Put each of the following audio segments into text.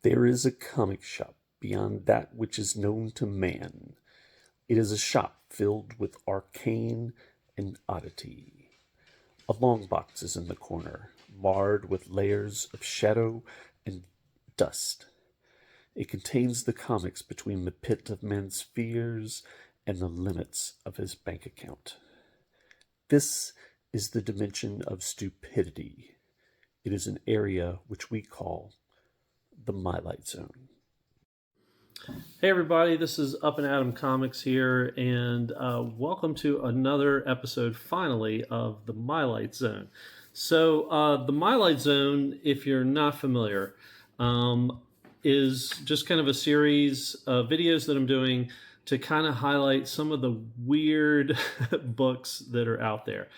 There is a comic shop beyond that which is known to man. It is a shop filled with arcane and oddity. A long box is in the corner, marred with layers of shadow and dust. It contains the comics between the pit of man's fears and the limits of his bank account. This is the dimension of stupidity. It is an area which we call the Mylite Zone. Hey everybody, this is Up and Adam Comics here, and welcome to another episode, finally, of the Mylite Zone. So, the Mylite Zone, if you're not familiar, is just kind of a series of videos that I'm doing to kind of highlight some of the weird books that are out there.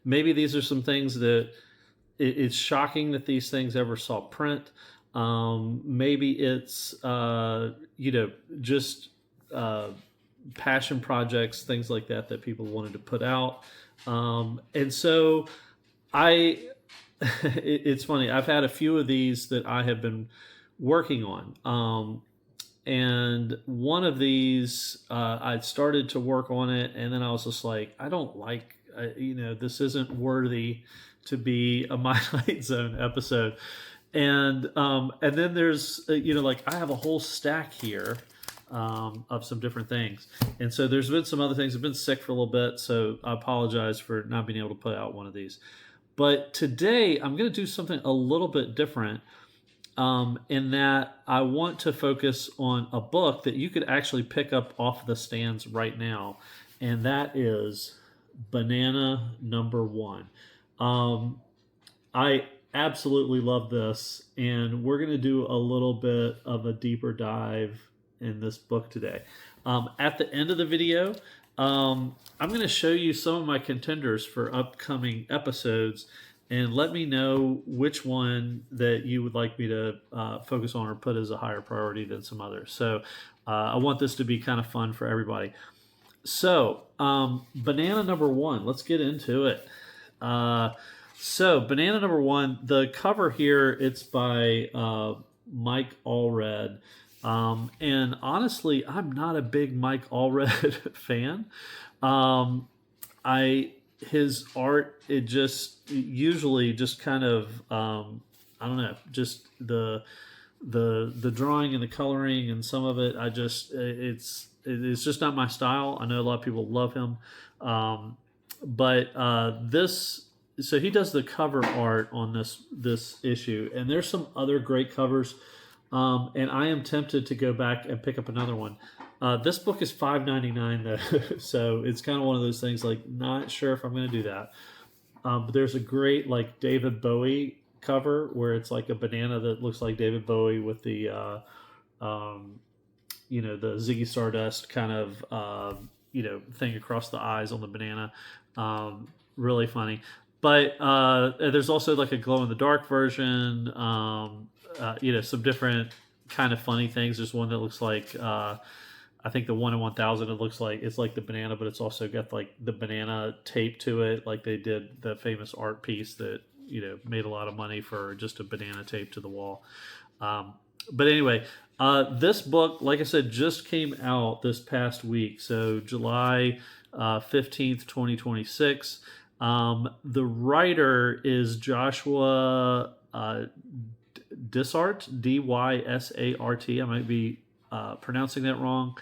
Maybe these are some things that it's shocking that these things ever saw print. Maybe it's just passion projects, things like that people wanted to put out. And so it's funny. I've had a few of these that I have been working on. And one of these, I started to work on it, and then I was just like, I don't like, this isn't worthy to be a My Light Zone episode. And then there's, I have a whole stack here of some different things. And so there's been some other things. I've been sick for a little bit, so I apologize for not being able to put out one of these. But today I'm going to do something a little bit different. In that I want to focus on a book that you could actually pick up off the stands right now, and that is Banana Number One. I absolutely love this, and we're going to do a little bit of a deeper dive in this book today. At the end of the video, I'm going to show you some of my contenders for upcoming episodes, and let me know which one that you would like me to focus on or put as a higher priority than some others. So I want this to be kind of fun for everybody. So Banana Number One, let's get into it. So Banana Number One, the cover here, it's by Mike Allred. And honestly, I'm not a big Mike Allred fan. His art, it just usually just kind of I don't know, just the drawing and the coloring and some of it, it's just not my style. I know a lot of people love him, but this, so he does the cover art on this issue, and there's some other great covers, and I am tempted to go back and pick up another one. This book is $5.99 though, so it's kind of one of those things, like, not sure if I'm going to do that. But there's a great, like, David Bowie cover where it's like a banana that looks like David Bowie with the the Ziggy Stardust kind of thing across the eyes on the banana. Really funny. But there's also like a glow in the dark version. Some different kind of funny things. There's one that looks like I think the 1 in 1,000. It looks like it's like the banana, but it's also got like the banana tape to it, like they did the famous art piece that made a lot of money for just a banana tape to the wall. But anyway, this book, like I said, just came out this past week, so July 15th, 2026. The writer is Joshua Dysart, Dysart. I might be pronouncing that wrong.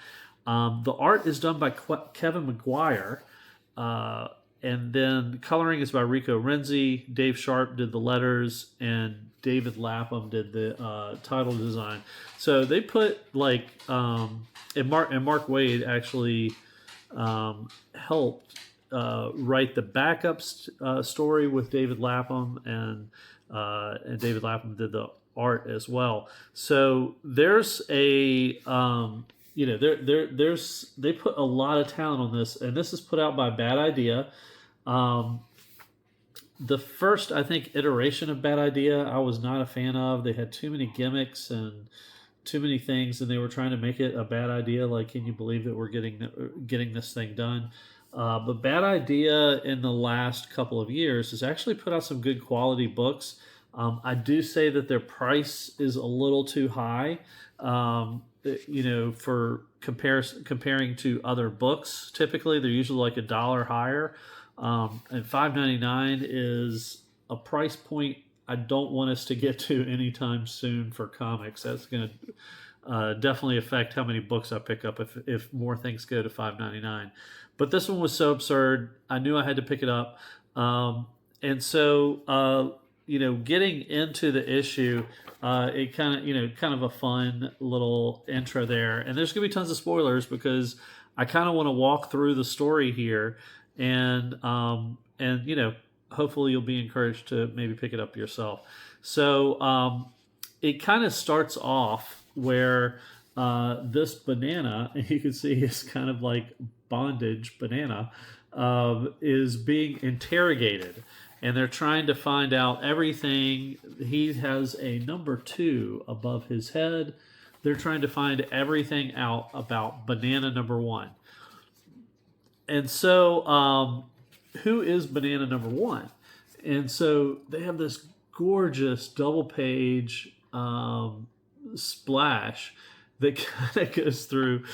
The art is done by Kevin McGuire, and then coloring is by Rico Renzi. Dave Sharp did the letters, and David Lapham did the title design. So they put and Mark Wade actually helped write the backup story with David Lapham, and David Lapham did the art as well. So there's a they put a lot of talent on this, and this is put out by Bad Idea. The first, I think, iteration of Bad Idea I was not a fan of. They had too many gimmicks and too many things, and they were trying to make it a bad idea. Like, can you believe that we're getting this thing done? But Bad Idea in the last couple of years has actually put out some good quality books. I do say that their price is a little too high, for comparing to other books. Typically, they're usually like $1 higher, and $5.99 is a price point I don't want us to get to anytime soon for comics. That's going to definitely affect how many books I pick up if more things go to $5.99. But this one was so absurd, I knew I had to pick it up, and so getting into the issue, it kind of a fun little intro there. And there's gonna be tons of spoilers because I kind of want to walk through the story here, and hopefully you'll be encouraged to maybe pick it up yourself. So it kind of starts off where this banana, you can see is kind of like bondage banana, is being interrogated, and they're trying to find out everything. He has a number 2 above his head. They're trying to find everything out about banana number 1. And so, who is banana number 1? And so they have this gorgeous double page splash that kind of goes through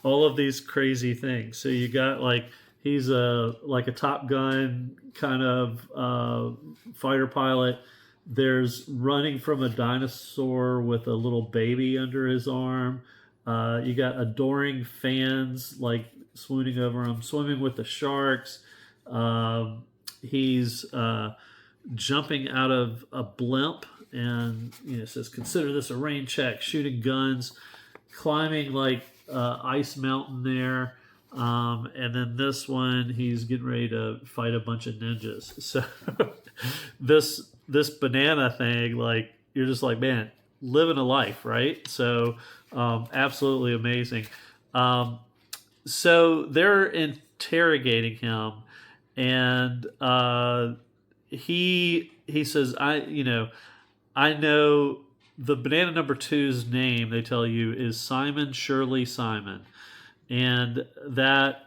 all of these crazy things. So you got like he's like a Top Gun kind of fighter pilot. There's running from a dinosaur with a little baby under his arm. You got adoring fans like swooning over him, swimming with the sharks. He's jumping out of a blimp, and says, "Consider this a rain check." Shooting guns, climbing like ice mountain there, and then this one he's getting ready to fight a bunch of ninjas. So this banana thing, like you're just like, man, living a life, right? So absolutely amazing. So they're interrogating him, and he says, I know the banana number 2's name. They tell you is Simon Shirley Simon, and that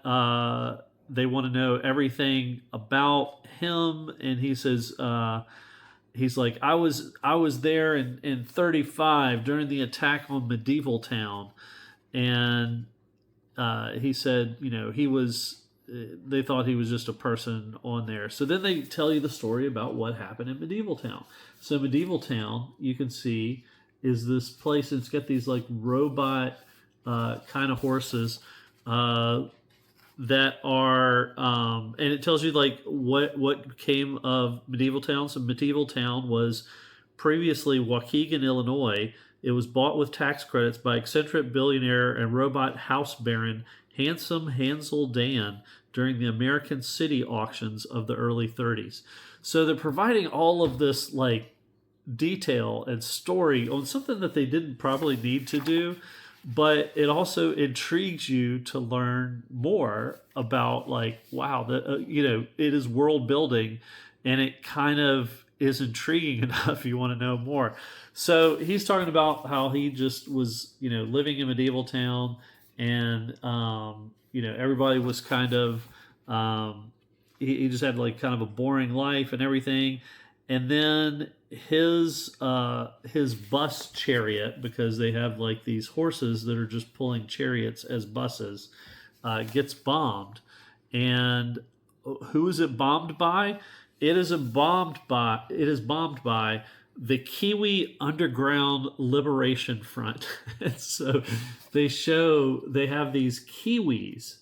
they want to know everything about him. And he says, he's like, I was there in 35 during the attack on Medieval Town, and he said, he was. They thought he was just a person on there. So then they tell you the story about what happened in Medieval Town. So Medieval Town, you can see, is this place. It's got these like robot kind of horses that are, and it tells you like what came of Medieval Town. So Medieval Town was previously Waukegan, Illinois. It was bought with tax credits by eccentric billionaire and robot house baron Handsome Hansel Dan during the American City auctions of the early 30s. So they're providing all of this like detail and story on something that they didn't probably need to do, but it also intrigues you to learn more about like, wow, it is world building, and it kind of is intriguing enough you want to know more. So he's talking about how he just was living in Medieval Town, and everybody was kind of he just had like kind of a boring life and everything. And then his bus chariot, because they have like these horses that are just pulling chariots as buses, gets bombed. And who is it bombed by? It is bombed by the Kiwi Underground Liberation Front. And so they have these Kiwis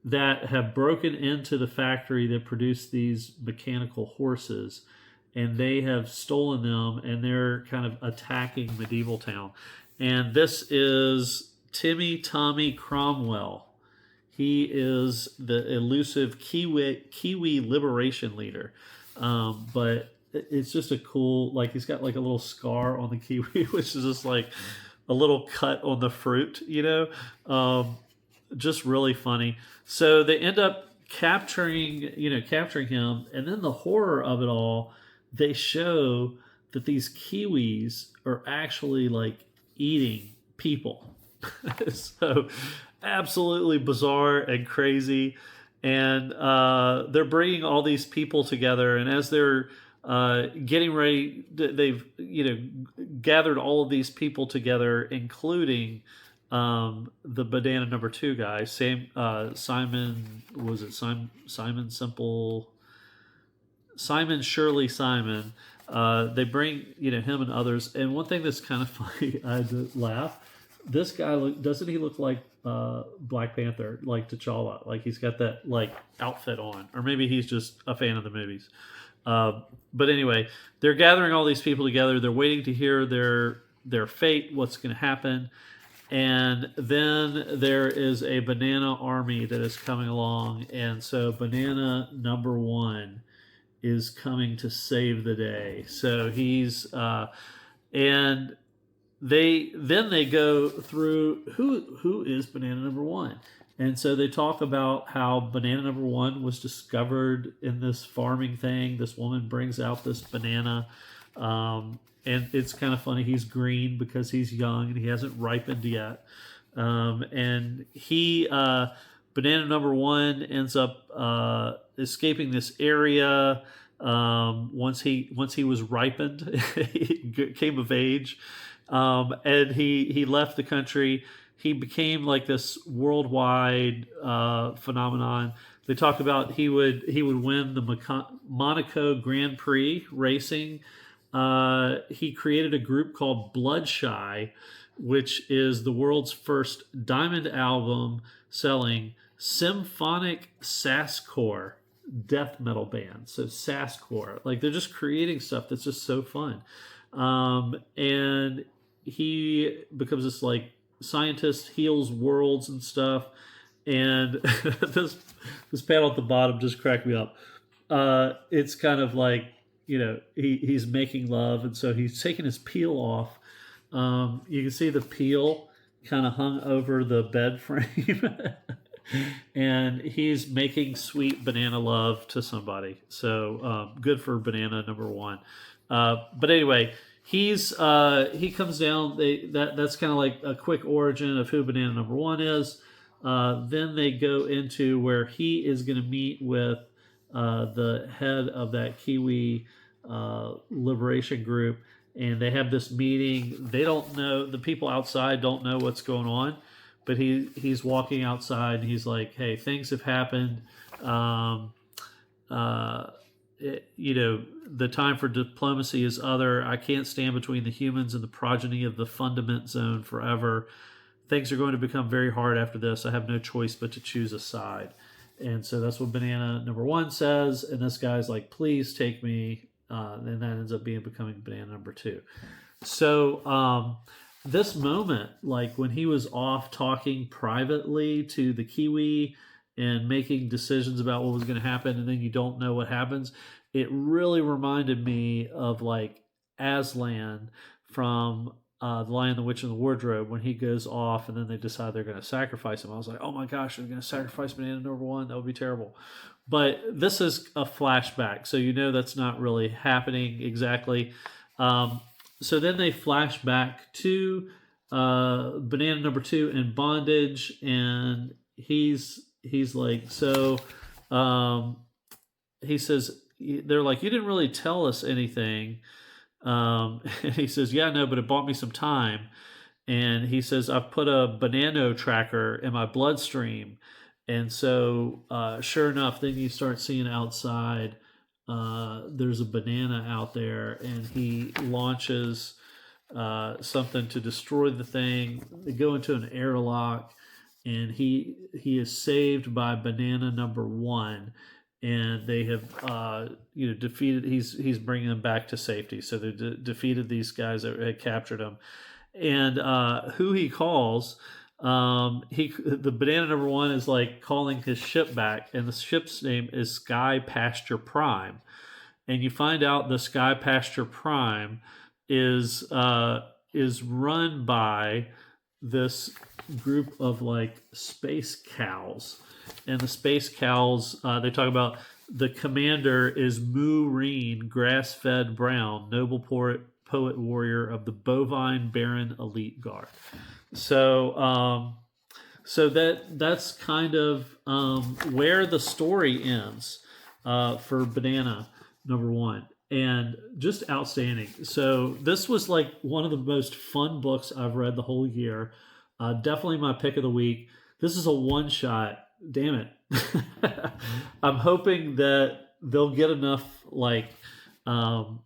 that have broken into the factory that produced these mechanical horses, and they have stolen them, and they're kind of attacking Medieval Town. And this is Tommy Cromwell. He is the elusive Kiwi liberation leader. But it's just a cool, like he's got like a little scar on the kiwi, which is just like a little cut on the fruit, just really funny. So they end up capturing him, and then the horror of it all, they show that these kiwis are actually like eating people. So absolutely bizarre and crazy. And they're bringing all these people together, and as they're getting ready. They've gathered all of these people together, including the banana number two guy, Simon. Was it Simon Simple? Simon Shirley Simon. They bring him and others. And one thing that's kind of funny, I had to laugh. This guy doesn't he look like Black Panther, like T'Challa? Like he's got that like outfit on, or maybe he's just a fan of the movies. But anyway, they're gathering all these people together. They're waiting to hear their fate, what's going to happen. And then there is a banana army that is coming along. And so banana number one is coming to save the day. So he's and they go through who is banana number one. And so they talk about how banana number one was discovered in this farming thing. This woman brings out this banana, and it's kind of funny. He's green because he's young and he hasn't ripened yet. And banana number one ends up escaping this area. Once he was ripened, he came of age, and he left the country. He became like this worldwide phenomenon. They talk about he would win the Monaco Grand Prix racing. He created a group called Bloodshy, which is the world's first diamond album selling symphonic sasscore death metal band. So sasscore, like they're just creating stuff that's just so fun. And he becomes this like scientist, heals worlds and stuff. And this panel at the bottom just cracked me up. It's kind of like he's making love, and so he's taking his peel off. You can see the peel kind of hung over the bed frame. And he's making sweet banana love to somebody. So good for banana number one. But anyway, he comes down. That's kind of like a quick origin of who banana number one is. Then they go into where he is going to meet with the head of that Kiwi liberation group, and they have this meeting. They don't know, the people outside don't know what's going on, but he's walking outside and he's like, hey, things have happened. The time for diplomacy is other. I can't stand between the humans and the progeny of the fundament zone forever. Things are going to become very hard after this. I have no choice but to choose a side. And so that's what banana number one says. And this guy's like, please take me. And that ends up becoming banana number two. So this moment, like when he was off talking privately to the Kiwi and making decisions about what was going to happen, and then you don't know what happens, it really reminded me of like Aslan from The Lion, the Witch, and the Wardrobe, when he goes off and then they decide they're going to sacrifice him. I was like, oh my gosh, they're going to sacrifice banana number one? That would be terrible. But this is a flashback, so that's not really happening exactly. So then they flash back to banana number two in bondage, and he's like, so he says, they're like, you didn't really tell us anything. And he says, yeah, no, but it bought me some time. And he says, I've put a banana tracker in my bloodstream. And so sure enough, then you start seeing outside, there's a banana out there, and he launches something to destroy the thing. They go into an airlock, and he is saved by banana number one. And they have, defeated. He's bringing them back to safety. So they defeated these guys that had captured him. And who he calls, the banana number one is like calling his ship back, and the ship's name is Sky Pasture Prime. And you find out the Sky Pasture Prime is run by this group of like space cows. And the space cows, they talk about the commander is Mooreen, grass-fed brown, noble poet warrior of the bovine baron elite guard. So, that's kind of where the story ends for banana number one. and just outstanding. So this was like one of the most fun books I've read the whole year. Definitely my pick of the week. This is a one shot. Damn it. I'm hoping that they'll get enough um,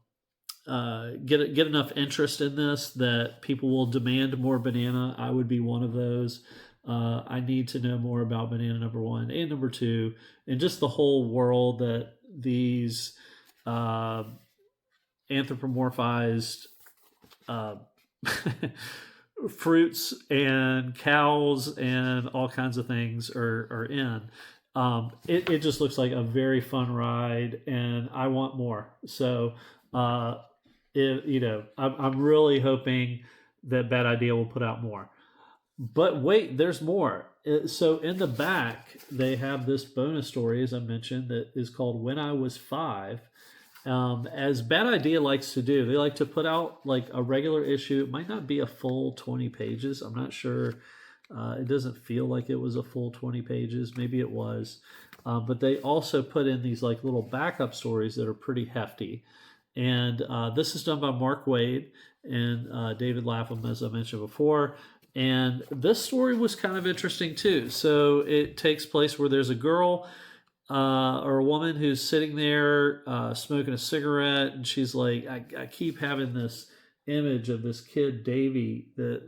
get enough interest in this that people will demand more banana. I would be one of those. I need to know more about banana number one and number two, and just the whole world that these uh, anthropomorphized uh, fruits and cows and all kinds of things are in. It just looks like a very fun ride, and I want more. So, I'm really hoping that Bad Idea will put out more. But wait, there's more. So in the back, they have this bonus story, as I mentioned, that is called "When I Was Five." As Bad Idea likes to do, they like to put out like a regular issue. It might not be a full 20 pages. I'm not sure. It doesn't feel like it was a full 20 pages. Maybe it was. But they also put in these like little backup stories that are pretty hefty. And this is done by Mark Wade and David Lapham, as I mentioned before. And this story was kind of interesting too. So it takes place where there's a girl or a woman who's sitting there smoking a cigarette, and she's like, I keep having this image of this kid Davy that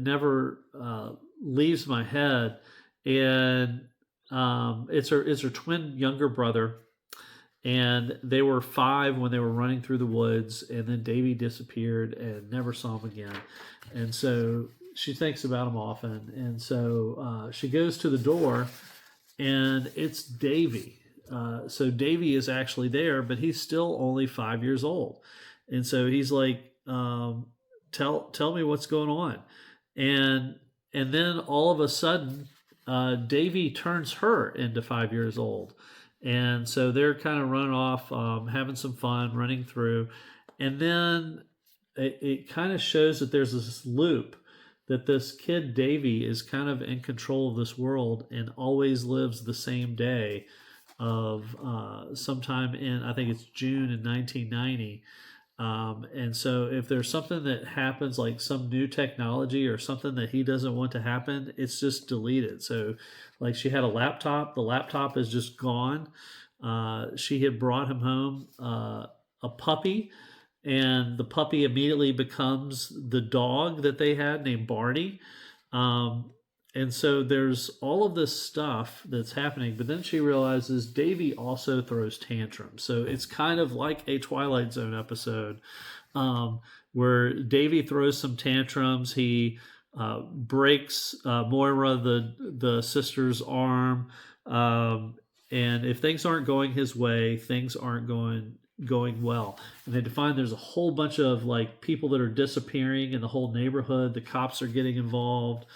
never leaves my head, and it's her twin younger brother, and they were 5 when they were running through the woods, and then Davy disappeared and never saw him again, and so she thinks about him often, and so she goes to the door and it's Davy. So Davy is actually there, but he's still only 5 years old, and so he's like, "Tell me what's going on," and then all of a sudden, Davy turns her into 5 years old, and so they're kind of running off, having some fun, running through, and then it kind of shows that there's this loop that this kid Davy is kind of in control of this world and always lives the same day of sometime in, I think it's June in 1990. And so if there's something that happens, like some new technology or something that he doesn't want to happen, it's just deleted. So like she had a laptop, the laptop is just gone. She had brought him home a puppy, and the puppy immediately becomes the dog that they had named Barney. And so there's all of this stuff that's happening, but then she realizes Davy also throws tantrums. So it's kind of like a Twilight Zone episode, where Davy throws some tantrums. He breaks Moira, the sister's arm, and if things aren't going his way, things aren't going well. And they define there's a whole bunch of like people that are disappearing in the whole neighborhood. The cops are getting involved.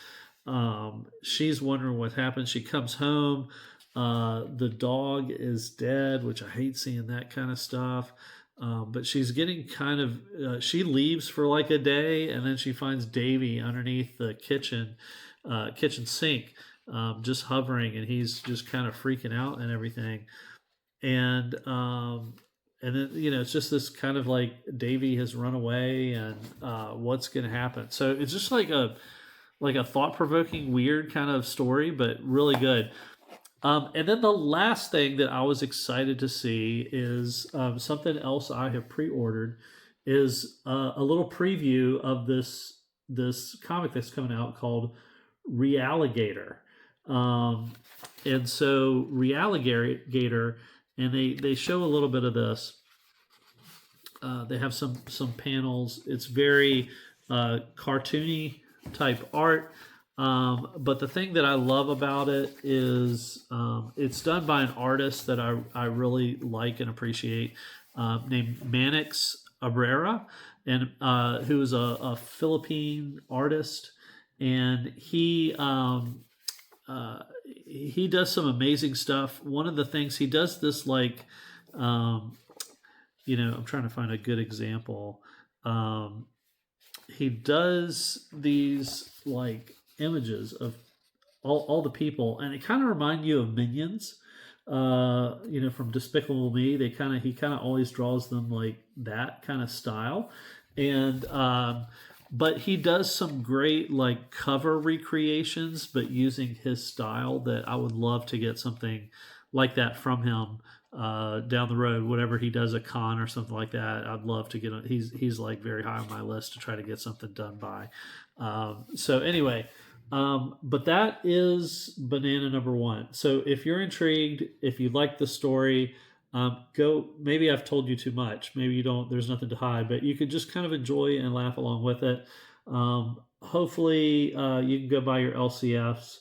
She's wondering what happened. She comes home. The dog is dead, which I hate seeing that kind of stuff. But she's getting kind of, she leaves for like a day, and then she finds Davy underneath the kitchen sink, just hovering, and he's just kind of freaking out and everything. And then it's just this kind of like Davy has run away, and what's going to happen. So it's just like a thought-provoking, weird kind of story, but really good. And then the last thing that I was excited to see is something else I have pre-ordered, is a little preview of this comic that's coming out called Realligator. And so Realligator, and they show a little bit of this. They have some panels. It's very cartoony type art. But the thing that I love about it is it's done by an artist that I really like and appreciate, named Manix Abrera, and who is a Philippine artist, and he does some amazing stuff. One of the things he does, this like, I'm trying to find a good example. He does these like images of all the people, and it kind of remind you of Minions, from Despicable Me. He kind of always draws them like that kind of style, and but he does some great like cover recreations, but using his style. That I would love to get something like that from him down the road. Whatever he does, a con or something like that, I'd love to get. He's like very high on my list to try to get something done by. So anyway, but that is Banana number one. So if you're intrigued, if you like the story, go. Maybe I've told you too much. Maybe you don't. There's nothing to hide, but you could just kind of enjoy and laugh along with it. Hopefully, you can go buy your LCFs.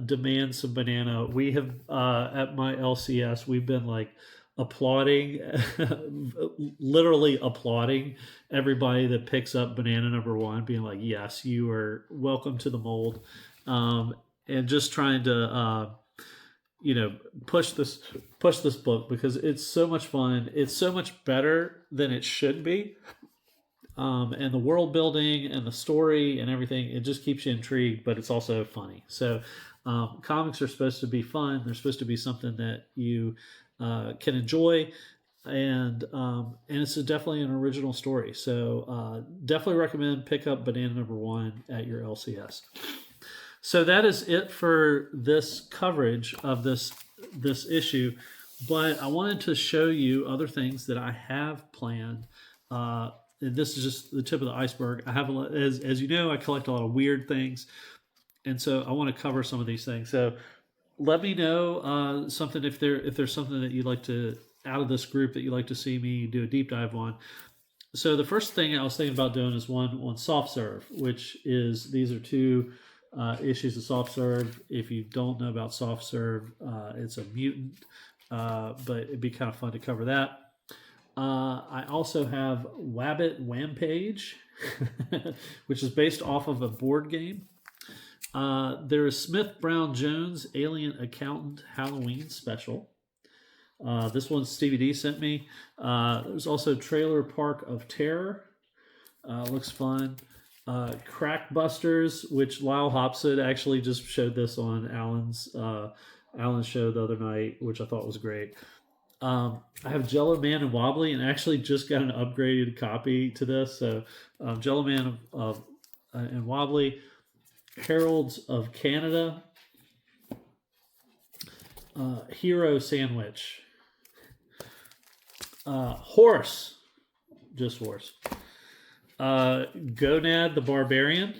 Demand some banana. We have at my LCS, we've been like applauding, literally applauding everybody that picks up banana number one, being like, "Yes, you are welcome to the mold," and just trying to push this book because it's so much fun. It's so much better than it should be. And the world building and the story and everything, it just keeps you intrigued, but it's also funny. So comics are supposed to be fun. They're supposed to be something that you can enjoy, and it's definitely an original story. So definitely recommend pick up Banana number one at your LCS. So that is it for this coverage of this issue. But I wanted to show you other things that I have planned. And this is just the tip of the iceberg. I have as you know, I collect a lot of weird things, and so I want to cover some of these things. So let me know something if there's something that you'd like to out of this group that you'd like to see me do a deep dive on. So the first thing I was thinking about doing is one on soft serve, which is these are two issues of soft serve. If you don't know about soft serve, it's a mutant, but it'd be kind of fun to cover that. I also have Wabbit Wampage, which is based off of a board game. There is Smith Brown Jones Alien Accountant Halloween Special. This one Stevie D sent me. There's also Trailer Park of Terror. Looks fun. Crackbusters, which Lyle Hopson actually just showed this on Alan's show the other night, which I thought was great. I have Jello Man and Wobbly, and actually just got an upgraded copy to this. So Jello Man and Wobbly, Heralds of Canada, Hero Sandwich, Horse, just Horse, Gonad the Barbarian,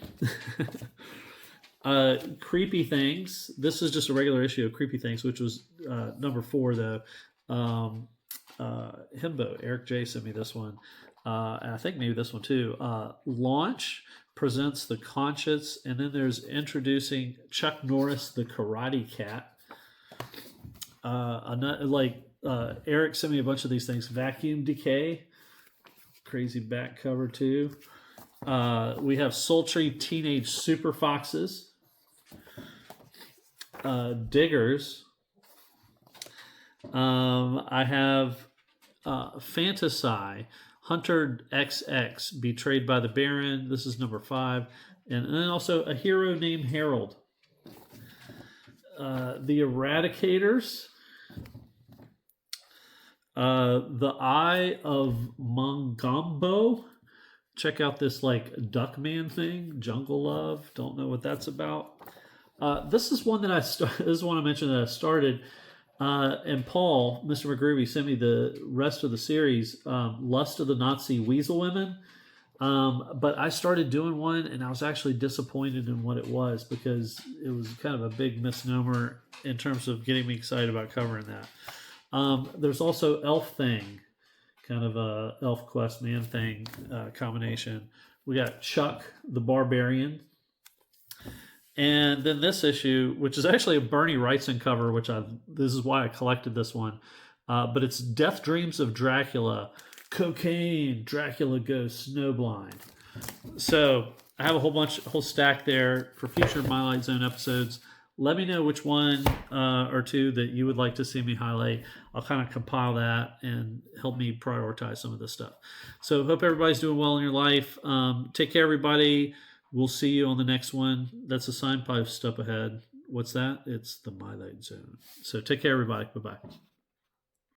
Creepy Things. This is just a regular issue of Creepy Things, which was number 4 though. Himbo, Eric J sent me this one. And I think maybe this one too. Launch presents the Conscience, and then there's introducing Chuck Norris, the Karate Cat. Eric sent me a bunch of these things. Vacuum Decay, crazy back cover too. We have Sultry Teenage Super Foxes. Diggers. I have Fantasy, Hunter XX, Betrayed by the Baron. This is number 5. And then also A Hero Named Harold. The Eradicators. The Eye of Mongombo. Check out this like Duckman thing, Jungle Love. Don't know what that's about. This is one that this is one I mentioned that I started. And Paul, Mr. McGreevy, sent me the rest of the series, Lust of the Nazi Weasel Women. But I started doing one, and I was actually disappointed in what it was because it was kind of a big misnomer in terms of getting me excited about covering that. There's also Elf Thing, kind of a Elf Quest Man Thing combination. We got Chuck the Barbarian. And then this issue, which is actually a Bernie Wrightson cover, this is why I collected this one. But it's Death Dreams of Dracula, Cocaine, Dracula Goes Snowblind. So I have a whole stack there for future Mylite Zone episodes. Let me know which one or two that you would like to see me highlight. I'll kind of compile that and help me prioritize some of this stuff. So hope everybody's doing well in your life. Take care, everybody. We'll see you on the next one. That's a signpost up ahead. what's that? It's the Mylite zone. So take care, everybody. Bye bye.